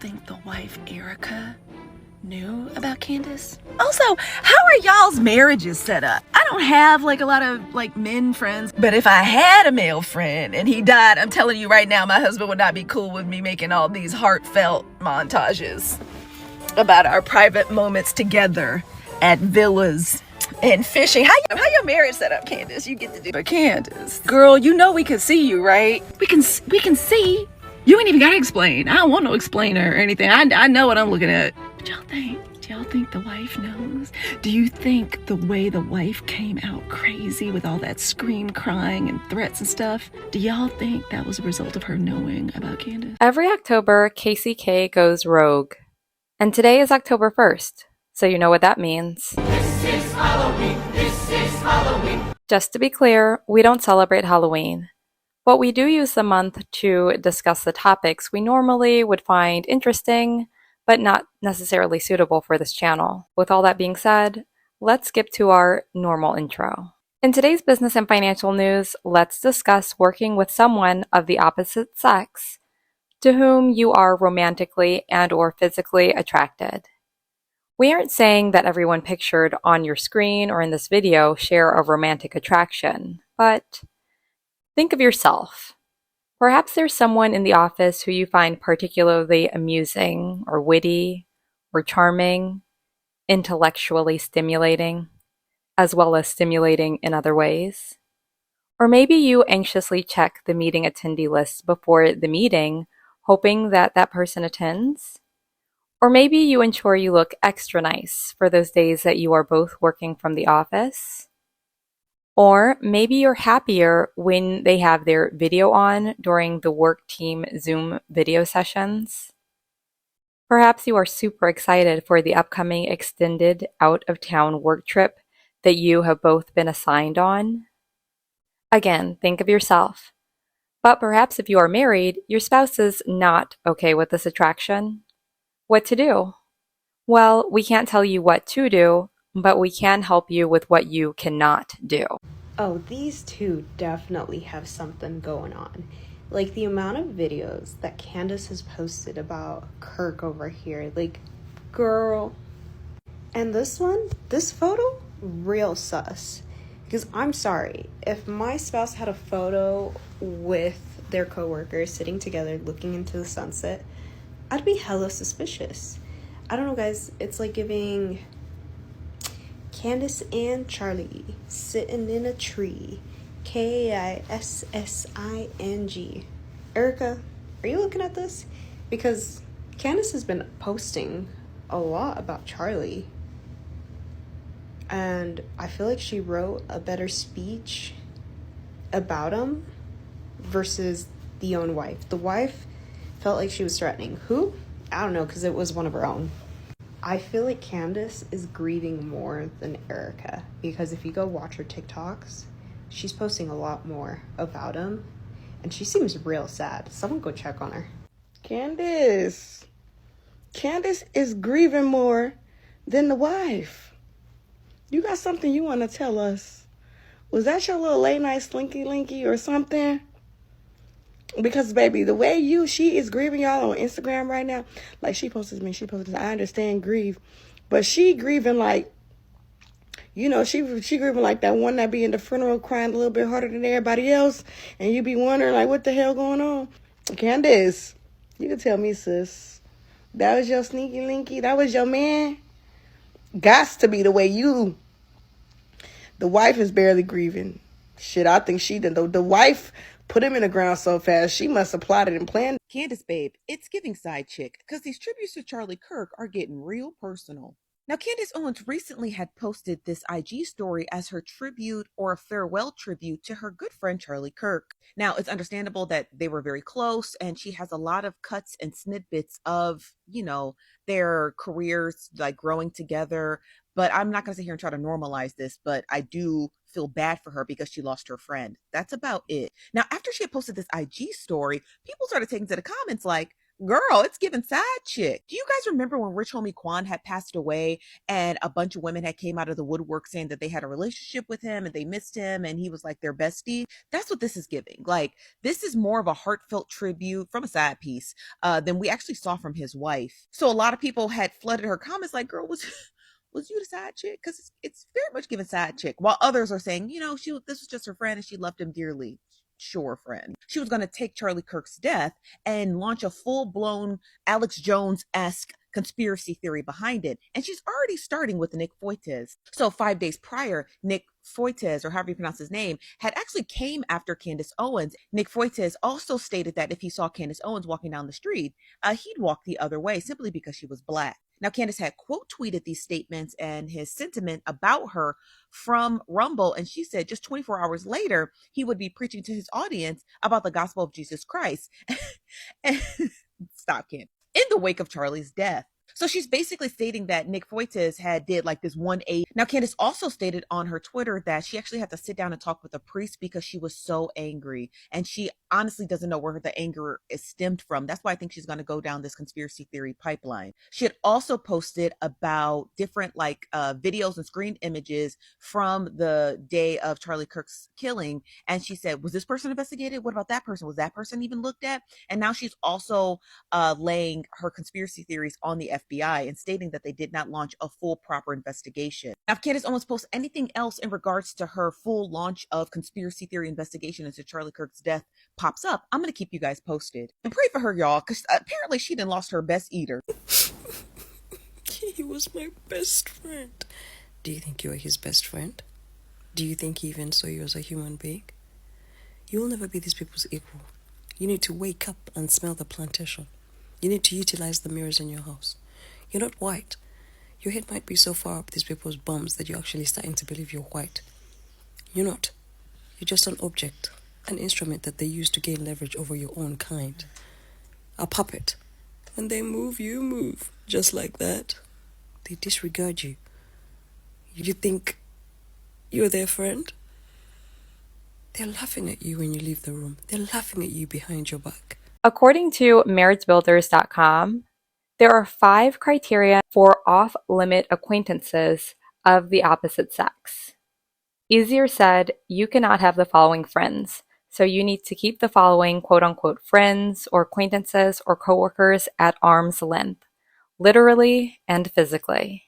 think the wife, Erica, knew about Candace? Also, how are y'all's marriages set up? I don't have like a lot of like men friends, but if I had a male friend and he died, I'm telling you right now, my husband would not be cool with me making all these heartfelt montages about our private moments together at villas and fishing. How your marriage set up, Candace? You get to do. But Candace, girl, you know we can see you, right? We can see. You ain't even gotta explain. I don't want no explainer or anything. I know what I'm looking at. But do y'all think the wife knows? Do you think the way the wife came out crazy with all that scream crying and threats and stuff, do y'all think that was a result of her knowing about Candace? Every October, KCK goes rogue. And today is October 1st, so you know what that means. This is Halloween, this is Halloween. Just to be clear, we don't celebrate Halloween. But we do use the month to discuss the topics we normally would find interesting, but not necessarily suitable for this channel. With all that being said, let's skip to our normal intro. In today's business and financial news, let's discuss working with someone of the opposite sex to whom you are romantically and/or physically attracted. We aren't saying that everyone pictured on your screen or in this video share a romantic attraction, but think of yourself. Perhaps there's someone in the office who you find particularly amusing or witty or charming, intellectually stimulating, as well as stimulating in other ways. Or maybe you anxiously check the meeting attendee list before the meeting, hoping that that person attends. Or maybe you ensure you look extra nice for those days that you are both working from the office. Or maybe you're happier when they have their video on during the work team Zoom video sessions. Perhaps you are super excited for the upcoming extended out-of-town work trip that you have both been assigned on. Again, think of yourself. But perhaps if you are married, your spouse is not okay with this attraction. What to do? Well, we can't tell you what to do, but we can help you with what you cannot do. Oh, these two definitely have something going on. Like the amount of videos that Candace has posted about Kirk over here. Like, girl. And this one, this photo, real sus. Because I'm sorry, if my spouse had a photo with their coworkers sitting together looking into the sunset, I'd be hella suspicious. I don't know, guys. It's like giving Candace and Charlie sitting in a tree. Kissing. Erica, are you looking at this? Because Candace has been posting a lot about Charlie. And I feel like she wrote a better speech about him versus the own wife. The wife felt like she was threatening. Who? I don't know, because it was one of her own. I feel like Candace is grieving more than Erica, because if you go watch her TikToks, she's posting a lot more about him, and she seems real sad. Someone go check on her. Candace is grieving more than the wife. You got something you want to tell us? Was that your little late night slinky linky or something? Because, baby, the way she is grieving y'all on Instagram right now, like she posted me, I understand grief, but she grieving like, you know, she grieving like that one that be in the funeral crying a little bit harder than everybody else, and you be wondering like, what the hell going on? Candace, you can tell me, sis, that was your sneaky linky, that was your man. Gots to be the way you. The wife is barely grieving. Shit, I think she did. The wife put him in the ground so fast, she must have plotted and planned. Candace, babe, it's giving side chick, because these tributes to Charlie Kirk are getting real personal. Now, Candace Owens recently had posted this IG story as her tribute or a farewell tribute to her good friend Charlie Kirk. Now, it's understandable that they were very close, and she has a lot of cuts and snippets of, you know, their careers like growing together. But I'm not going to sit here and try to normalize this, but I do feel bad for her because she lost her friend. That's about it. Now, after she had posted this IG story, people started taking to the comments like, Girl, it's giving side chick. Do you guys remember when Rich Homie Quan had passed away and a bunch of women had came out of the woodwork saying that they had a relationship with him and they missed him and he was like their bestie? That's what this is giving. Like, this is more of a heartfelt tribute from a side piece than we actually saw from his wife. So a lot of people had flooded her comments like, girl, was you the side chick? Because it's very much giving side chick. While others are saying, this was just her friend and she loved him dearly. Sure, friend. She was going to take Charlie Kirk's death and launch a full-blown Alex Jones-esque conspiracy theory behind it. And she's already starting with Nick Fuentes. So 5 days prior, Nick Fuentes, or however you pronounce his name, had actually came after Candace Owens. Nick Fuentes also stated that if he saw Candace Owens walking down the street, he'd walk the other way simply because she was Black. Now, Candace had quote tweeted these statements and his sentiment about her from Rumble. And she said just 24 hours later, he would be preaching to his audience about the gospel of Jesus Christ. And stop, Candace. In the wake of Charlie's death. So she's basically stating that Nick Fuentes had did like this 180. Now, Candace also stated on her Twitter that she actually had to sit down and talk with a priest because she was so angry. And she honestly doesn't know where the anger is stemmed from. That's why I think she's going to go down this conspiracy theory pipeline. She had also posted about different videos and screen images from the day of Charlie Kirk's killing. And she said, was this person investigated? What about that person? Was that person even looked at? And now she's also laying her conspiracy theories on the FBI and stating that they did not launch a full proper investigation. Now, if Candace Owens posts anything else in regards to her full launch of conspiracy theory investigation into Charlie Kirk's death pops up, I'm going to keep you guys posted. And pray for her, y'all, because apparently she done lost her best eater. He was my best friend. Do you think you are his best friend? Do you think he even saw you as a human being? You will never be these people's equal. You need to wake up and smell the plantation. You need to utilize the mirrors in your house. You're not white. Your head might be so far up these people's bums that you're actually starting to believe you're white. You're not. You're just an object, an instrument that they use to gain leverage over your own kind. A puppet. When they move, you move. Just like that. They disregard you. You think you're their friend? They're laughing at you when you leave the room. They're laughing at you behind your back. According to marriagebuilders.com, there are 5 criteria for off-limit acquaintances of the opposite sex. Easier said, you cannot have the following friends, so you need to keep the following quote-unquote friends or acquaintances or coworkers at arm's length, literally and physically.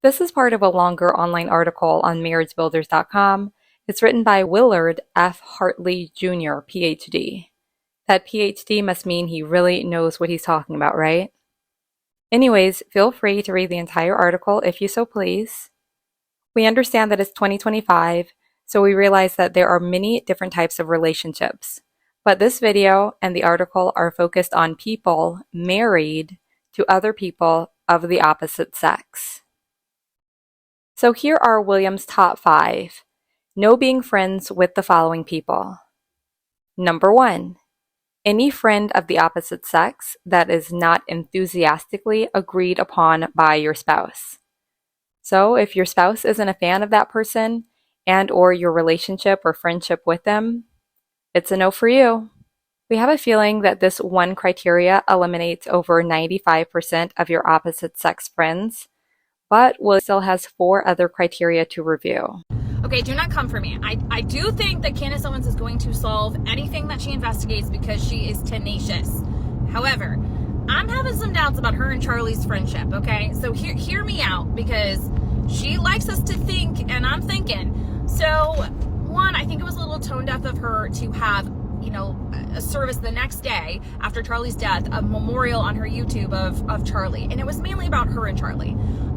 This is part of a longer online article on marriagebuilders.com. It's written by Willard F. Harley Jr., PhD. That PhD must mean he really knows what he's talking about, right? Anyways, feel free to read the entire article if you so please. We understand that it's 2025, so we realize that there are many different types of relationships. But this video and the article are focused on people married to other people of the opposite sex. So here are William's top 5. No being friends with the following people. Number 1. Any friend of the opposite sex that is not enthusiastically agreed upon by your spouse. So if your spouse isn't a fan of that person and or your relationship or friendship with them, it's a no for you. We have a feeling that this one criteria eliminates over 95% of your opposite sex friends, but Will still has 4 other criteria to review. Okay, do not come for me. I do think that Candace Owens is going to solve anything that she investigates because she is tenacious. However, I'm having some doubts about her and Charlie's friendship, okay? So hear me out, because she likes us to think, and I'm thinking. So, one, I think it was a little tone deaf of her to have, a service the next day after Charlie's death, a memorial on her YouTube of Charlie. And it was mainly about her and Charlie.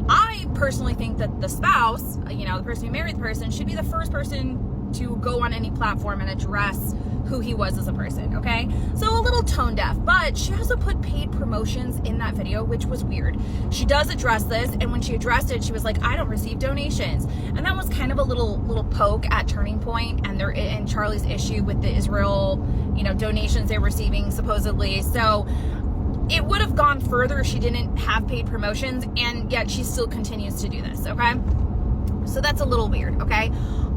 I personally think that the spouse, the person who married the person, should be the first person to go on any platform and address who he was as a person, okay? So a little tone deaf, but she also put paid promotions in that video, which was weird. She does address this, and when she addressed it, she was like, I don't receive donations. And that was kind of a little poke at Turning Point and Charlie's issue with the Israel, donations they're receiving supposedly. So it would have gone further if she didn't have paid promotions, and yet she still continues to do this, okay? So that's a little weird, okay?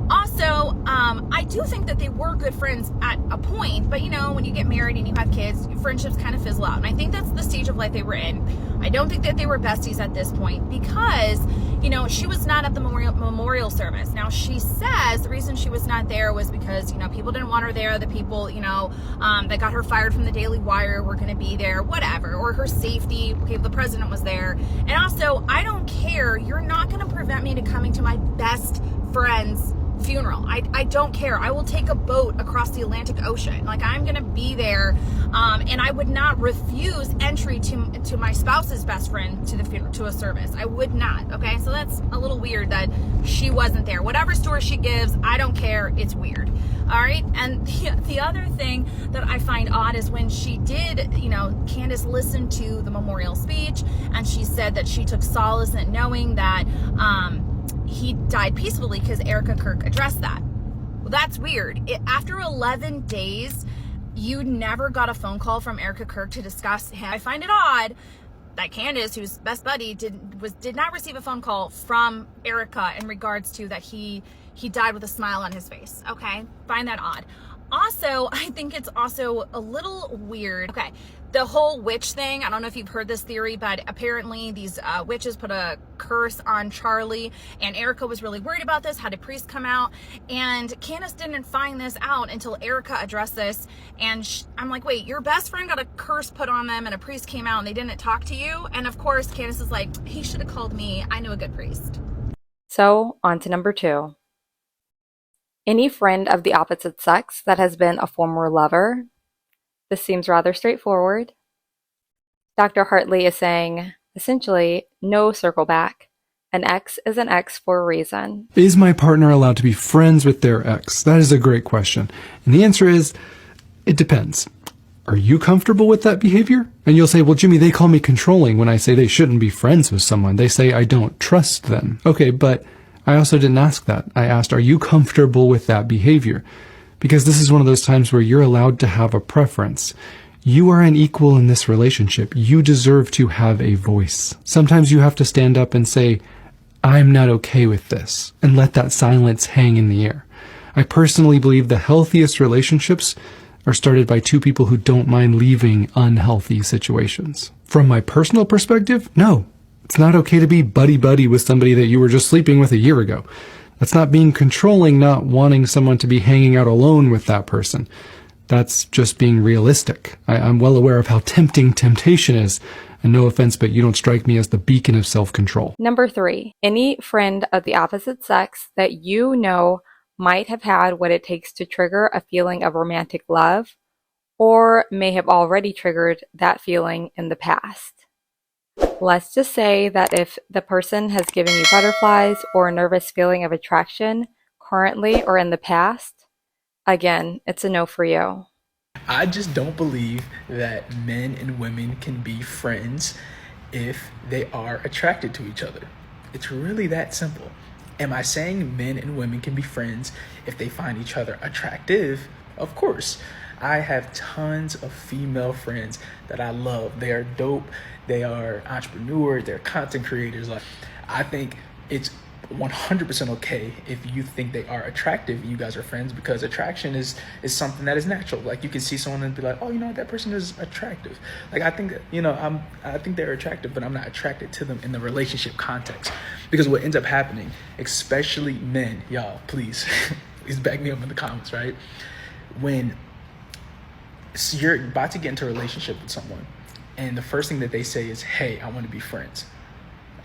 Also, I do think that they were good friends at a point, but you know, when you get married and you have kids, friendships kind of fizzle out. And I think that's the stage of life they were in. I don't think that they were besties at this point because, you know, she was not at the memorial service. Now, she says the reason she was not there was because, you know, people didn't want her there. The people, you know, that got her fired from the Daily Wire were going to be there, whatever, or her safety. Okay, the president was there. And also, I don't care. You're not going to prevent me to coming to my best friend's funeral. I don't care. I will take a boat across the Atlantic Ocean. Like, I'm gonna be there, and I would not refuse entry to my spouse's best friend to the funeral, to a service. I would not. Okay, so that's a little weird that she wasn't there. Whatever story she gives, I don't care. It's weird. All right. And the other thing that I find odd is when she did, you know, Candace listened to the memorial speech, and she said that she took solace in knowing that he died peacefully because Erica Kirk addressed that. Well, that's weird. After 11 days, you never got a phone call from Erica Kirk to discuss him. I find it odd that Candace, who's best buddy, did not receive a phone call from Erica in regards to that he died with a smile on his face. Okay, find that odd. Also, I think it's also a little weird. Okay, the whole witch thing, I don't know if you've heard this theory, but apparently these witches put a curse on Charlie, and Erica was really worried about this, had a priest come out, and Candace didn't find this out until Erica addressed this, and I'm like, wait, your best friend got a curse put on them, and a priest came out, and they didn't talk to you? And of course, Candace is like, he should have called me. I knew a good priest. So, on to number 2. Any friend of the opposite sex that has been a former lover. This seems rather straightforward. Dr. Hartley is saying, essentially, no circle back. An ex is an ex for a reason. Is my partner allowed to be friends with their ex? That is a great question. And the answer is, it depends. Are you comfortable with that behavior? And you'll say, well, Jimmy, they call me controlling when I say they shouldn't be friends with someone. They say I don't trust them. Okay, but I also didn't ask that. I asked, are you comfortable with that behavior? Because this is one of those times where you're allowed to have a preference. You are an equal in this relationship. You deserve to have a voice. Sometimes you have to stand up and say, I'm not okay with this, and let that silence hang in the air. I personally believe the healthiest relationships are started by two people who don't mind leaving unhealthy situations. From my personal perspective, no. It's not okay to be buddy-buddy with somebody that you were just sleeping with a year ago. That's not being controlling, not wanting someone to be hanging out alone with that person. That's just being realistic. I'm well aware of how tempting temptation is. And no offense, but you don't strike me as the beacon of self-control. Number 3, any friend of the opposite sex that you know might have had what it takes to trigger a feeling of romantic love, or may have already triggered that feeling in the past. Let's just say that if the person has given you butterflies or a nervous feeling of attraction currently or in the past, again, it's a no for you. I just don't believe that men and women can be friends if they are attracted to each other. It's really that simple. Am I saying men and women can be friends if they find each other attractive? Of course. I have tons of female friends that I love. They are dope. They are entrepreneurs. They're content creators. Like, I think it's 100% okay if you think they are attractive and you guys are friends, because attraction is something that is natural. Like, you can see someone and be like, oh, you know, that person is attractive. Like, I think that, you know, I think they're attractive, but I'm not attracted to them in the relationship context. Because what ends up happening, especially men, y'all, please back me up in the comments, right? When you're about to get into a relationship with someone and the first thing that they say is, hey, I want to be friends.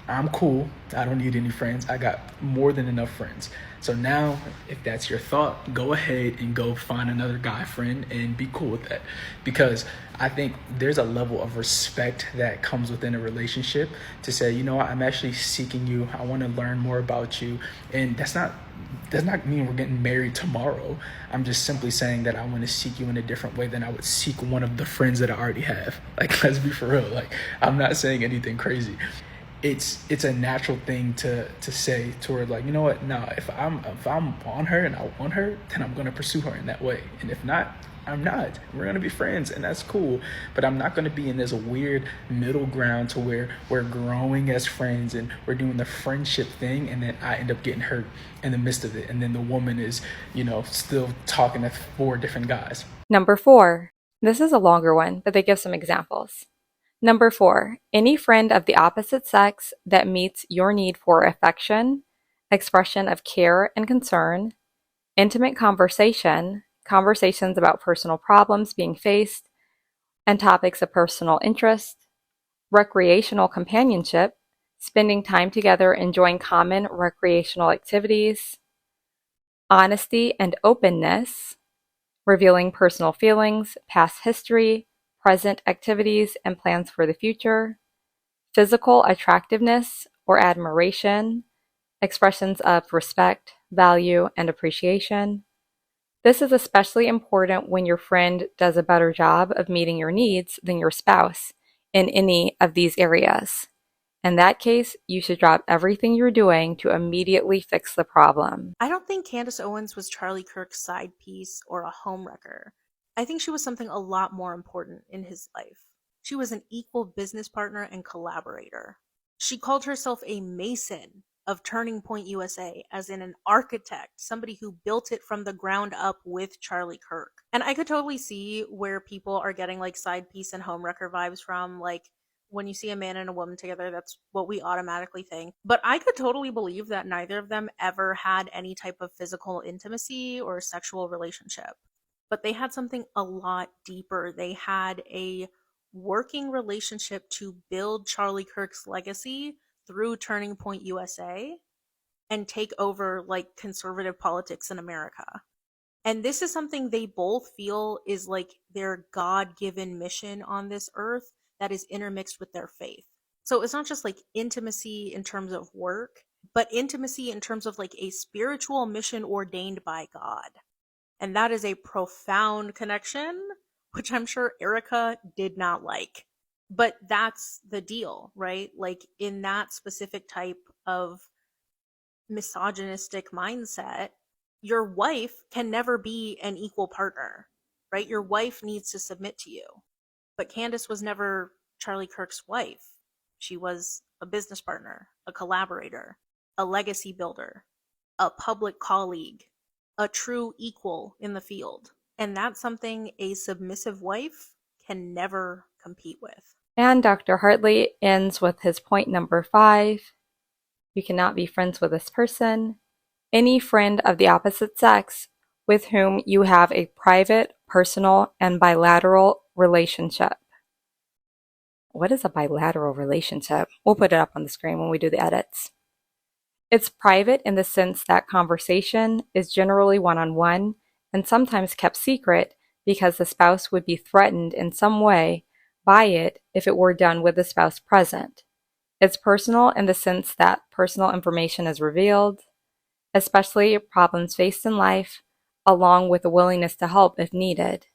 I'm cool. I don't need any friends. I got more than enough friends. So now, if that's your thought, go ahead and go find another guy friend and be cool with that. Because I think there's a level of respect that comes within a relationship to say, you know what, I'm actually seeking you. I want to learn more about you. And does not mean we're getting married tomorrow. I'm just simply saying that I want to seek you in a different way than I would seek one of the friends that I already have. Like, let's be for real. Like, I'm not saying anything crazy. It's a natural thing to say to her, like, you know what, now if I'm on her and I want her, then I'm going to pursue her in that way. And if not, I'm not. We're going to be friends, and that's cool. But I'm not going to be in this weird middle ground to where we're growing as friends and we're doing the friendship thing, and then I end up getting hurt in the midst of it. And then the woman is, still talking to 4 different guys. Number 4. This is a longer one, but they give some examples. Number 4. Any friend of the opposite sex that meets your need for affection, expression of care and concern, intimate conversations about personal problems being faced, and topics of personal interest, recreational companionship, spending time together enjoying common recreational activities, honesty and openness, revealing personal feelings, past history, present activities, and plans for the future, physical attractiveness or admiration, expressions of respect, value, and appreciation. This is especially important when your friend does a better job of meeting your needs than your spouse in any of these areas. In that case, you should drop everything you're doing to immediately fix the problem. I don't think Candace Owens was Charlie Kirk's side piece or a homewrecker. I think she was something a lot more important in his life. She was an equal business partner and collaborator. She called herself a mason of Turning Point USA, as in an architect, somebody who built it from the ground up with Charlie Kirk. And I could totally see where people are getting like side piece and homewrecker vibes from, like when you see a man and a woman together, that's what we automatically think. But I could totally believe that neither of them ever had any type of physical intimacy or sexual relationship. But they had something a lot deeper. They had a working relationship to build Charlie Kirk's legacy through Turning Point USA and take over like conservative politics in America. And this is something they both feel is like their God-given mission on this earth that is intermixed with their faith. So it's not just like intimacy in terms of work, but intimacy in terms of like a spiritual mission ordained by God. And that is a profound connection, which I'm sure Erica did not like. But that's the deal, right? Like in that specific type of misogynistic mindset, your wife can never be an equal partner, right? Your wife needs to submit to you. But Candace was never Charlie Kirk's wife. She was a business partner, a collaborator, a legacy builder, a public colleague, a true equal in the field. And that's something a submissive wife can never compete with. And Dr. Hartley ends with his point number 5. You cannot be friends with this person. Any friend of the opposite sex with whom you have a private, personal, and bilateral relationship. What is a bilateral relationship? We'll put it up on the screen when we do the edits. It's private in the sense that conversation is generally one-on-one and sometimes kept secret because the spouse would be threatened in some way by it if it were done with the spouse present. It's personal in the sense that personal information is revealed, especially problems faced in life, along with a willingness to help if needed.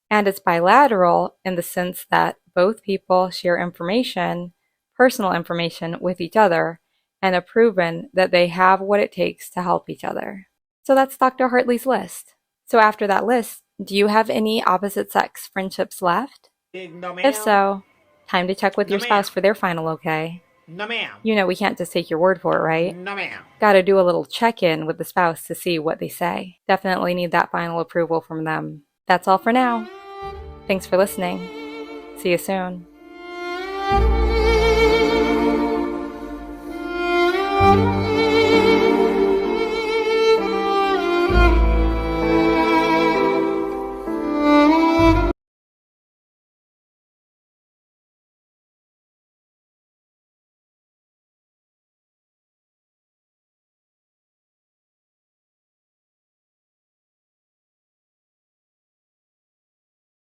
And it's bilateral in the sense that both people share information, personal information, with each other and have proven that they have what it takes to help each other. So that's Dr. Hartley's list. So after that list, do you have any opposite sex friendships left? No, ma'am. If so, time to check with No, your spouse ma'am. for their final okay. No, ma'am. You know we can't just take your word for it, right? No, ma'am. Gotta do a little check-in with the spouse to see what they say. Definitely need that final approval from them. That's all for now. Thanks for listening. See you soon.